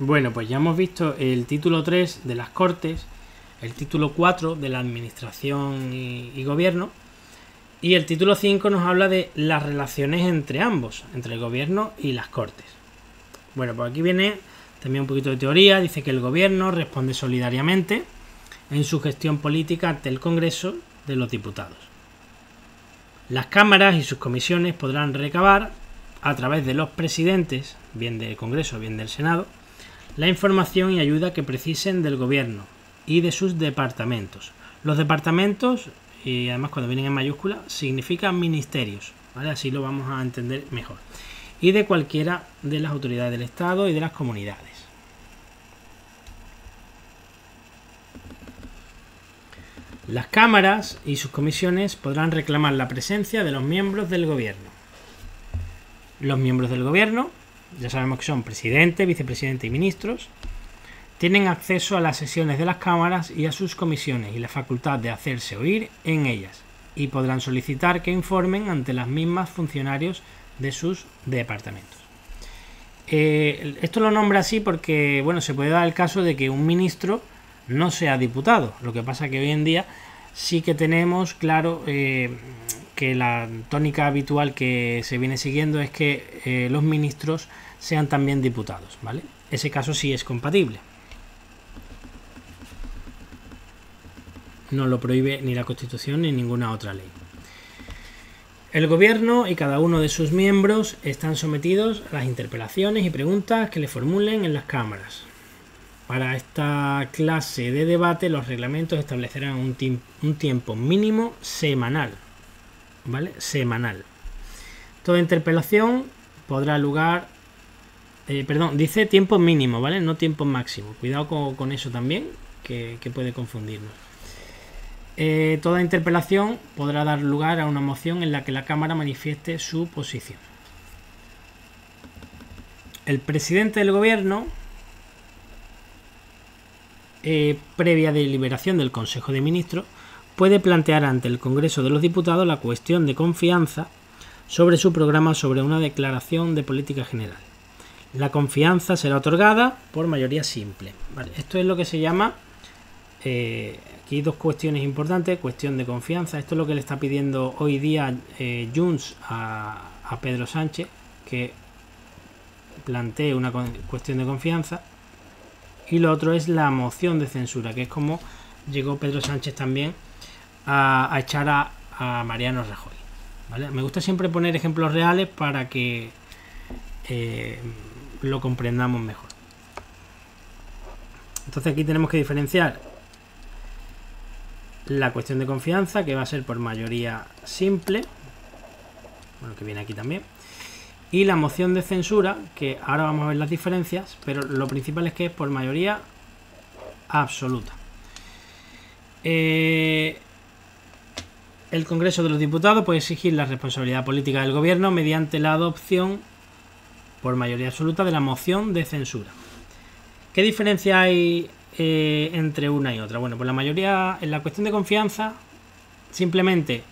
Bueno, pues ya hemos visto el título 3 de las Cortes, el título 4 de la Administración y Gobierno, y el título 5 nos habla de las relaciones entre ambos, entre el Gobierno y las Cortes. Bueno, pues aquí viene también un poquito de teoría. Dice que el Gobierno responde solidariamente en su gestión política ante el Congreso de los Diputados. Las cámaras y sus comisiones podrán recabar, a través de los presidentes, bien del Congreso, bien del Senado, la información y ayuda que precisen del Gobierno y de sus departamentos. Los departamentos, y además cuando vienen en mayúscula, significan ministerios, ¿vale? Así lo vamos a entender mejor. Y de cualquiera de las autoridades del Estado y de las comunidades. Las cámaras y sus comisiones podrán reclamar la presencia de los miembros del Gobierno. Los miembros del Gobierno, ya sabemos que son presidente, vicepresidente y ministros, tienen acceso a las sesiones de las cámaras y a sus comisiones y la facultad de hacerse oír en ellas, y podrán solicitar que informen ante las mismas funcionarios de sus departamentos. Esto lo nombra así porque, bueno, se puede dar el caso de que un ministro no sea diputado. Lo que pasa que hoy en día sí que tenemos claro que la tónica habitual que se viene siguiendo es que los ministros sean también diputados, ¿vale? Ese caso sí es compatible. No lo prohíbe ni la Constitución ni ninguna otra ley. El Gobierno y cada uno de sus miembros están sometidos a las interpelaciones y preguntas que le formulen en las cámaras. Para esta clase de debate, los reglamentos establecerán un tiempo mínimo semanal, ¿vale? Semanal. Toda interpelación podrá lugar... dice tiempo mínimo, ¿vale? No tiempo máximo. Cuidado con eso también, que puede confundirnos. Toda interpelación podrá dar lugar a una moción en la que la Cámara manifieste su posición. El presidente del Gobierno, previa deliberación del Consejo de Ministros, puede plantear ante el Congreso de los Diputados la cuestión de confianza sobre su programa sobre una declaración de política general. La confianza será otorgada por mayoría simple, ¿vale? Esto es lo que se llama... aquí hay dos cuestiones importantes. Cuestión de confianza. Esto es lo que le está pidiendo hoy día Junts a Pedro Sánchez, que plantee una cuestión de confianza. Y lo otro es la moción de censura, que es como llegó Pedro Sánchez también a echar a Mariano Rajoy, ¿vale? Me gusta siempre poner ejemplos reales para que lo comprendamos mejor. Entonces aquí tenemos que diferenciar la cuestión de confianza, que va a ser por mayoría simple, bueno, que viene aquí también, y la moción de censura, que ahora vamos a ver las diferencias, pero lo principal es que es por mayoría absoluta. El Congreso de los Diputados puede exigir la responsabilidad política del Gobierno mediante la adopción por mayoría absoluta de la moción de censura. ¿Qué diferencia hay entre una y otra? Bueno, pues la mayoría, en la cuestión de confianza, simplemente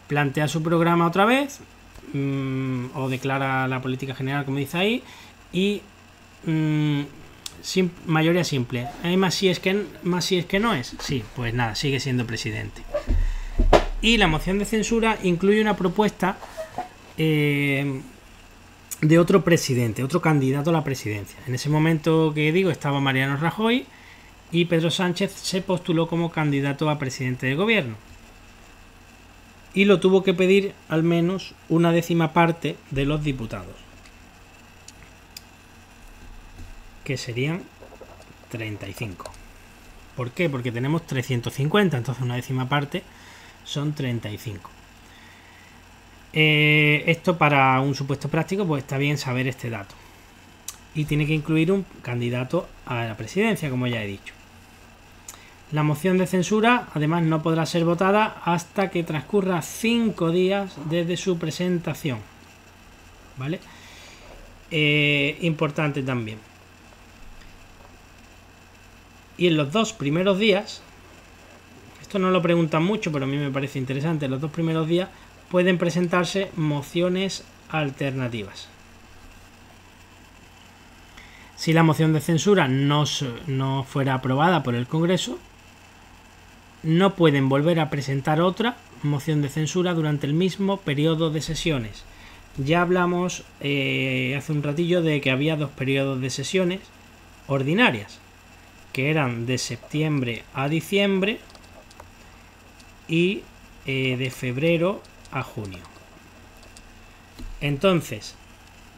plantea su programa otra vez, o declara la política general, como dice ahí, y mayoría simple. ¿Hay más si es que no es? Sí, pues nada, sigue siendo presidente. Y la moción de censura incluye una propuesta de otro presidente, otro candidato a la presidencia. En ese momento que digo estaba Mariano Rajoy y Pedro Sánchez se postuló como candidato a presidente de gobierno. Y lo tuvo que pedir al menos una décima parte de los diputados, que serían 35. ¿Por qué? Porque tenemos 350, entonces una décima parte son 35. Esto para un supuesto práctico, pues está bien saber este dato. Y tiene que incluir un candidato a la presidencia, como ya he dicho. La moción de censura, además, no podrá ser votada hasta que transcurra 5 días desde su presentación, ¿vale? Importante también. Y en los 2 primeros días, esto no lo preguntan mucho, pero a mí me parece interesante, en los 2 primeros días pueden presentarse mociones alternativas. Si la moción de censura no fuera aprobada por el Congreso, no pueden volver a presentar otra moción de censura durante el mismo periodo de sesiones. Ya hablamos hace un ratillo de que había 2 periodos de sesiones ordinarias, que eran de septiembre a diciembre y de febrero a junio. Entonces,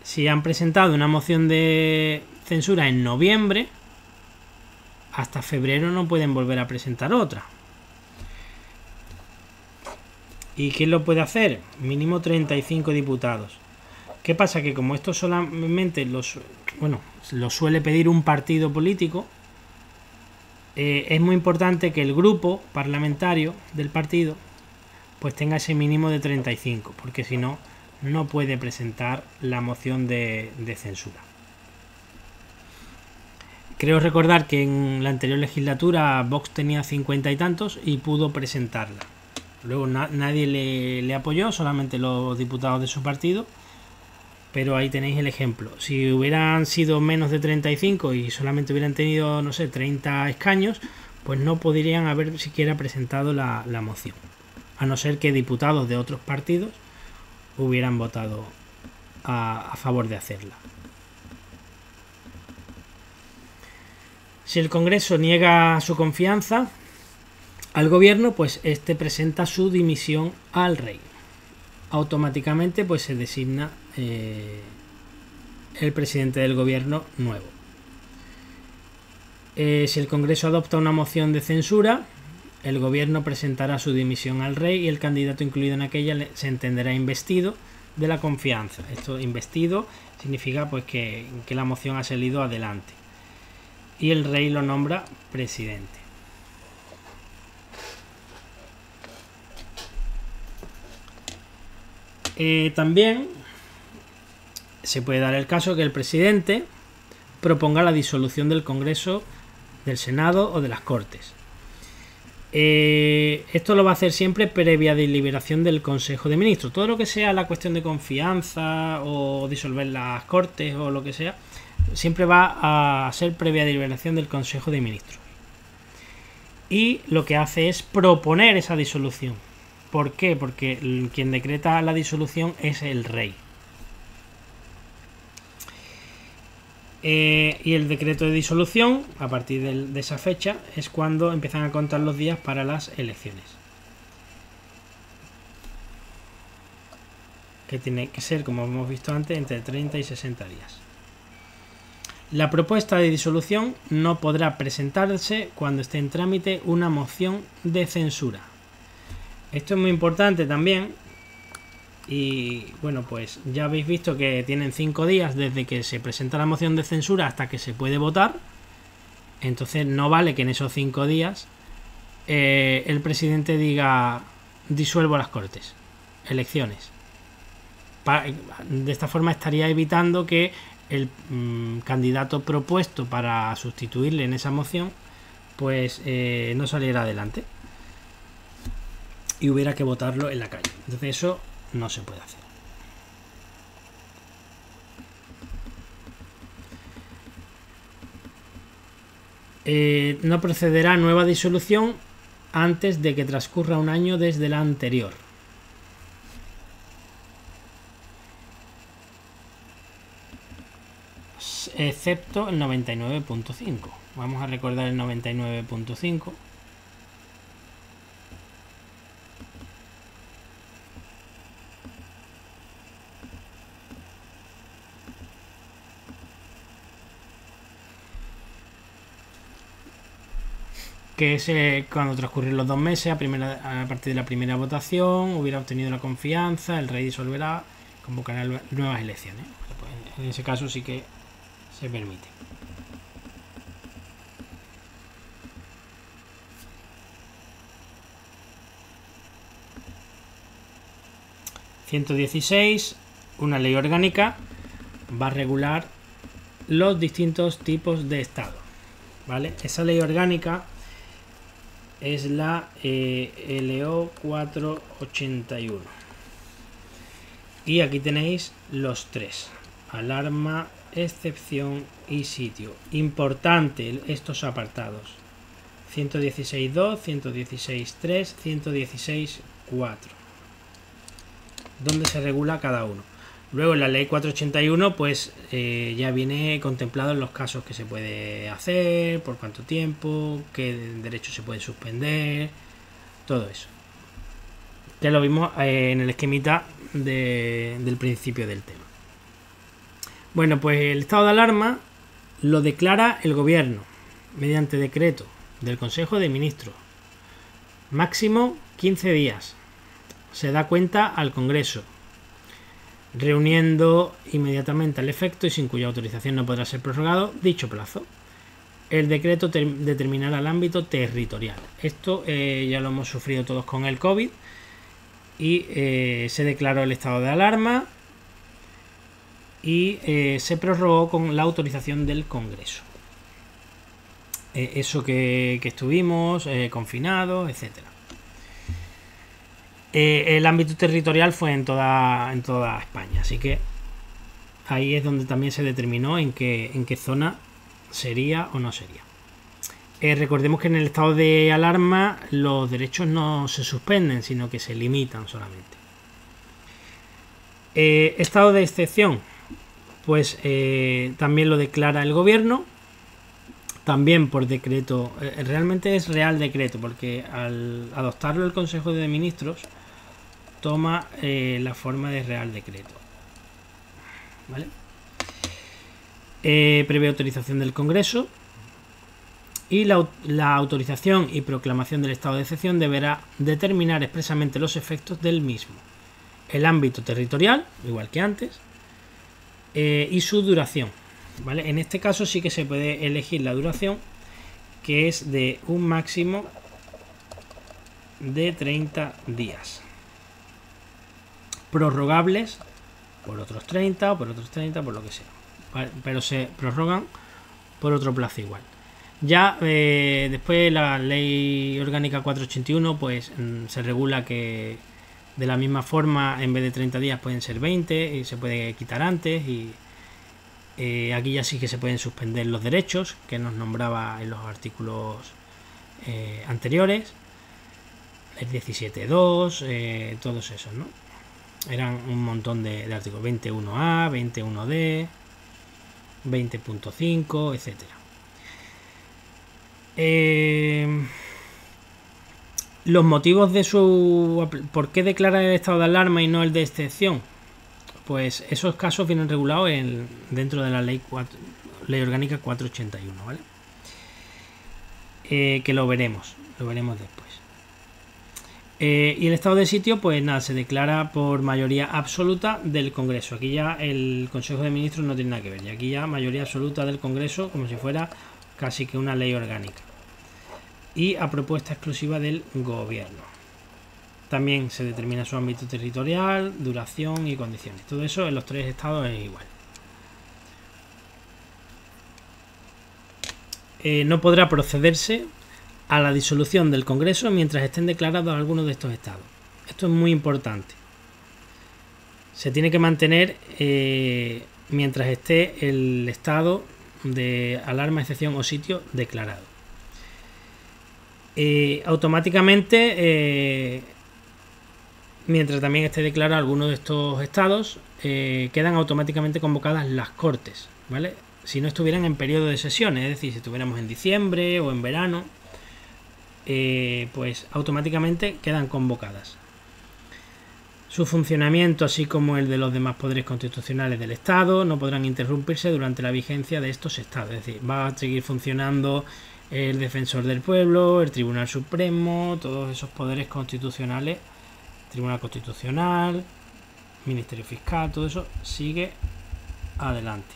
si han presentado una moción de censura en noviembre, hasta febrero no pueden volver a presentar otra. ¿Y quién lo puede hacer? Mínimo 35 diputados. ¿Qué pasa? Que como esto solamente lo suele pedir un partido político, es muy importante que el grupo parlamentario del partido pues tenga ese mínimo de 35, porque si no, no puede presentar la moción de censura. Creo recordar que en la anterior legislatura Vox tenía 50 y tantos y pudo presentarla. Luego nadie le apoyó, solamente los diputados de su partido. Pero ahí tenéis el ejemplo. Si hubieran sido menos de 35 y solamente hubieran tenido, no sé, 30 escaños, pues no podrían haber siquiera presentado la moción. A no ser que diputados de otros partidos hubieran votado a favor de hacerla. Si el Congreso niega su confianza al gobierno, pues este presenta su dimisión al rey. Automáticamente pues se designa el presidente del gobierno nuevo. Si el Congreso adopta una moción de censura, el gobierno presentará su dimisión al rey y el candidato incluido en aquella se entenderá investido de la confianza. Esto, investido, significa pues que la moción ha salido adelante. Y el rey lo nombra presidente. También se puede dar el caso que el presidente proponga la disolución del Congreso, del Senado o de las Cortes. Esto lo va a hacer siempre previa deliberación del Consejo de Ministros. Todo lo que sea la cuestión de confianza o disolver las Cortes o lo que sea, siempre va a ser previa deliberación del Consejo de Ministros. Y lo que hace es proponer esa disolución. ¿Por qué? Porque quien decreta la disolución es el rey. Y el decreto de disolución, a partir de esa fecha, es cuando empiezan a contar los días para las elecciones. Que tiene que ser, como hemos visto antes, entre 30 y 60 días. La propuesta de disolución no podrá presentarse cuando esté en trámite una moción de censura. Esto es muy importante también. Y bueno, pues ya habéis visto que tienen 5 días desde que se presenta la moción de censura hasta que se puede votar. Entonces no vale que en esos 5 días el presidente diga disuelvo las Cortes, elecciones. De esta forma estaría evitando que el candidato propuesto para sustituirle en esa moción pues no saliera adelante y hubiera que votarlo en la calle. Entonces eso no se puede hacer. No procederá a nueva disolución antes de que transcurra un año desde la anterior. Excepto el 99.5. Vamos a recordar el 99.5. Que es cuando transcurren los 2 meses a partir de la primera votación, hubiera obtenido la confianza, el rey disolverá, convocará nuevas elecciones. Pues en ese caso sí que se permite. (116) Una ley orgánica va a regular los distintos tipos de Estado. ¿Vale? Esa ley orgánica es la LO 481. Y aquí tenéis los 3. alarma, excepción y sitio. Importante estos apartados. 116.2, 116.3, 116.4. Donde se regula cada uno. Luego en la ley 481 pues ya viene contemplado en los casos que se puede hacer, por cuánto tiempo, qué derechos se pueden suspender, todo eso. Ya lo vimos en el esquemita del principio del tema. Bueno, pues el estado de alarma lo declara el gobierno mediante decreto del Consejo de Ministros. Máximo 15 días. Se da cuenta al Congreso, reuniendo inmediatamente al efecto y sin cuya autorización no podrá ser prorrogado dicho plazo. El decreto determinará el ámbito territorial. Esto ya lo hemos sufrido todos con el COVID y se declaró el estado de alarma y se prorrogó con la autorización del Congreso. Eso que estuvimos confinados, etcétera. El ámbito territorial fue en toda España, así que ahí es donde también se determinó en qué zona sería o no sería. Recordemos que en el estado de alarma los derechos no se suspenden, sino que se limitan solamente. Estado de excepción, pues también lo declara el gobierno, también por decreto. Realmente es real decreto, porque al adoptarlo el Consejo de Ministros toma la forma de real decreto, ¿vale? Previa autorización del Congreso, y la autorización y proclamación del estado de excepción deberá determinar expresamente los efectos del mismo, el ámbito territorial, igual que antes, y su duración, ¿vale? En este caso sí que se puede elegir la duración, que es de un máximo de 30 días, prorrogables por otros 30 o por otros 30, por lo que sea, ¿vale? Pero se prorrogan por otro plazo igual. Ya después la ley orgánica 481 pues se regula que de la misma forma en vez de 30 días pueden ser 20 y se puede quitar antes, y aquí ya sí que se pueden suspender los derechos que nos nombraba en los artículos anteriores, el 17.2, todos esos, ¿no? Eran un montón de artículos, 21A, 21D, 20.5, etcétera. Los motivos de ¿por qué declarar el estado de alarma y no el de excepción? Pues esos casos vienen regulados dentro de la ley orgánica 481, ¿vale? Que lo veremos después. Y el estado de sitio, pues nada, se declara por mayoría absoluta del Congreso. Aquí ya el Consejo de Ministros no tiene nada que ver, y aquí ya mayoría absoluta del Congreso, como si fuera casi que una ley orgánica, y a propuesta exclusiva del gobierno. También se determina su ámbito territorial, duración y condiciones. Todo eso en los tres estados es igual. No podrá procederse a la disolución del Congreso mientras estén declarados algunos de estos estados. Esto es muy importante. Se tiene que mantener mientras esté el estado de alarma, excepción o sitio declarado. Automáticamente, mientras también esté declarado alguno de estos estados, quedan automáticamente convocadas las Cortes, ¿vale? Si no estuvieran en periodo de sesiones, es decir, si estuviéramos en diciembre o en verano, pues automáticamente quedan convocadas. Su funcionamiento, así como el de los demás poderes constitucionales del Estado, no podrán interrumpirse durante la vigencia de estos estados. Es decir, va a seguir funcionando el Defensor del Pueblo, el Tribunal Supremo, todos esos poderes constitucionales, Tribunal Constitucional, Ministerio Fiscal, todo eso sigue adelante.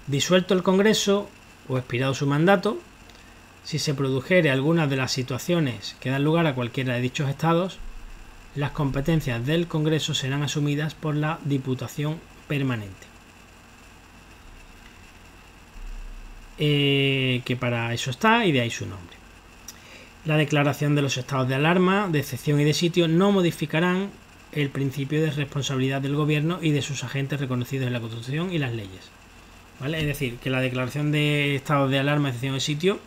Disuelto el Congreso o expirado su mandato, si se produjere alguna de las situaciones que dan lugar a cualquiera de dichos estados, las competencias del Congreso serán asumidas por la Diputación Permanente, que para eso está y de ahí su nombre. La declaración de los estados de alarma, de excepción y de sitio no modificarán el principio de responsabilidad del gobierno y de sus agentes reconocidos en la Constitución y las leyes. ¿Vale? Es decir, que la declaración de estado de alarma, excepción de sitio,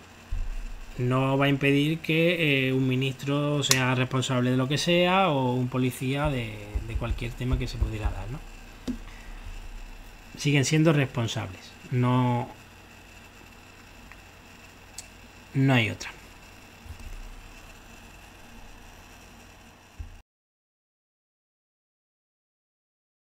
no va a impedir que un ministro sea responsable de lo que sea o un policía de cualquier tema que se pudiera dar, ¿no? Siguen siendo responsables. No hay otra.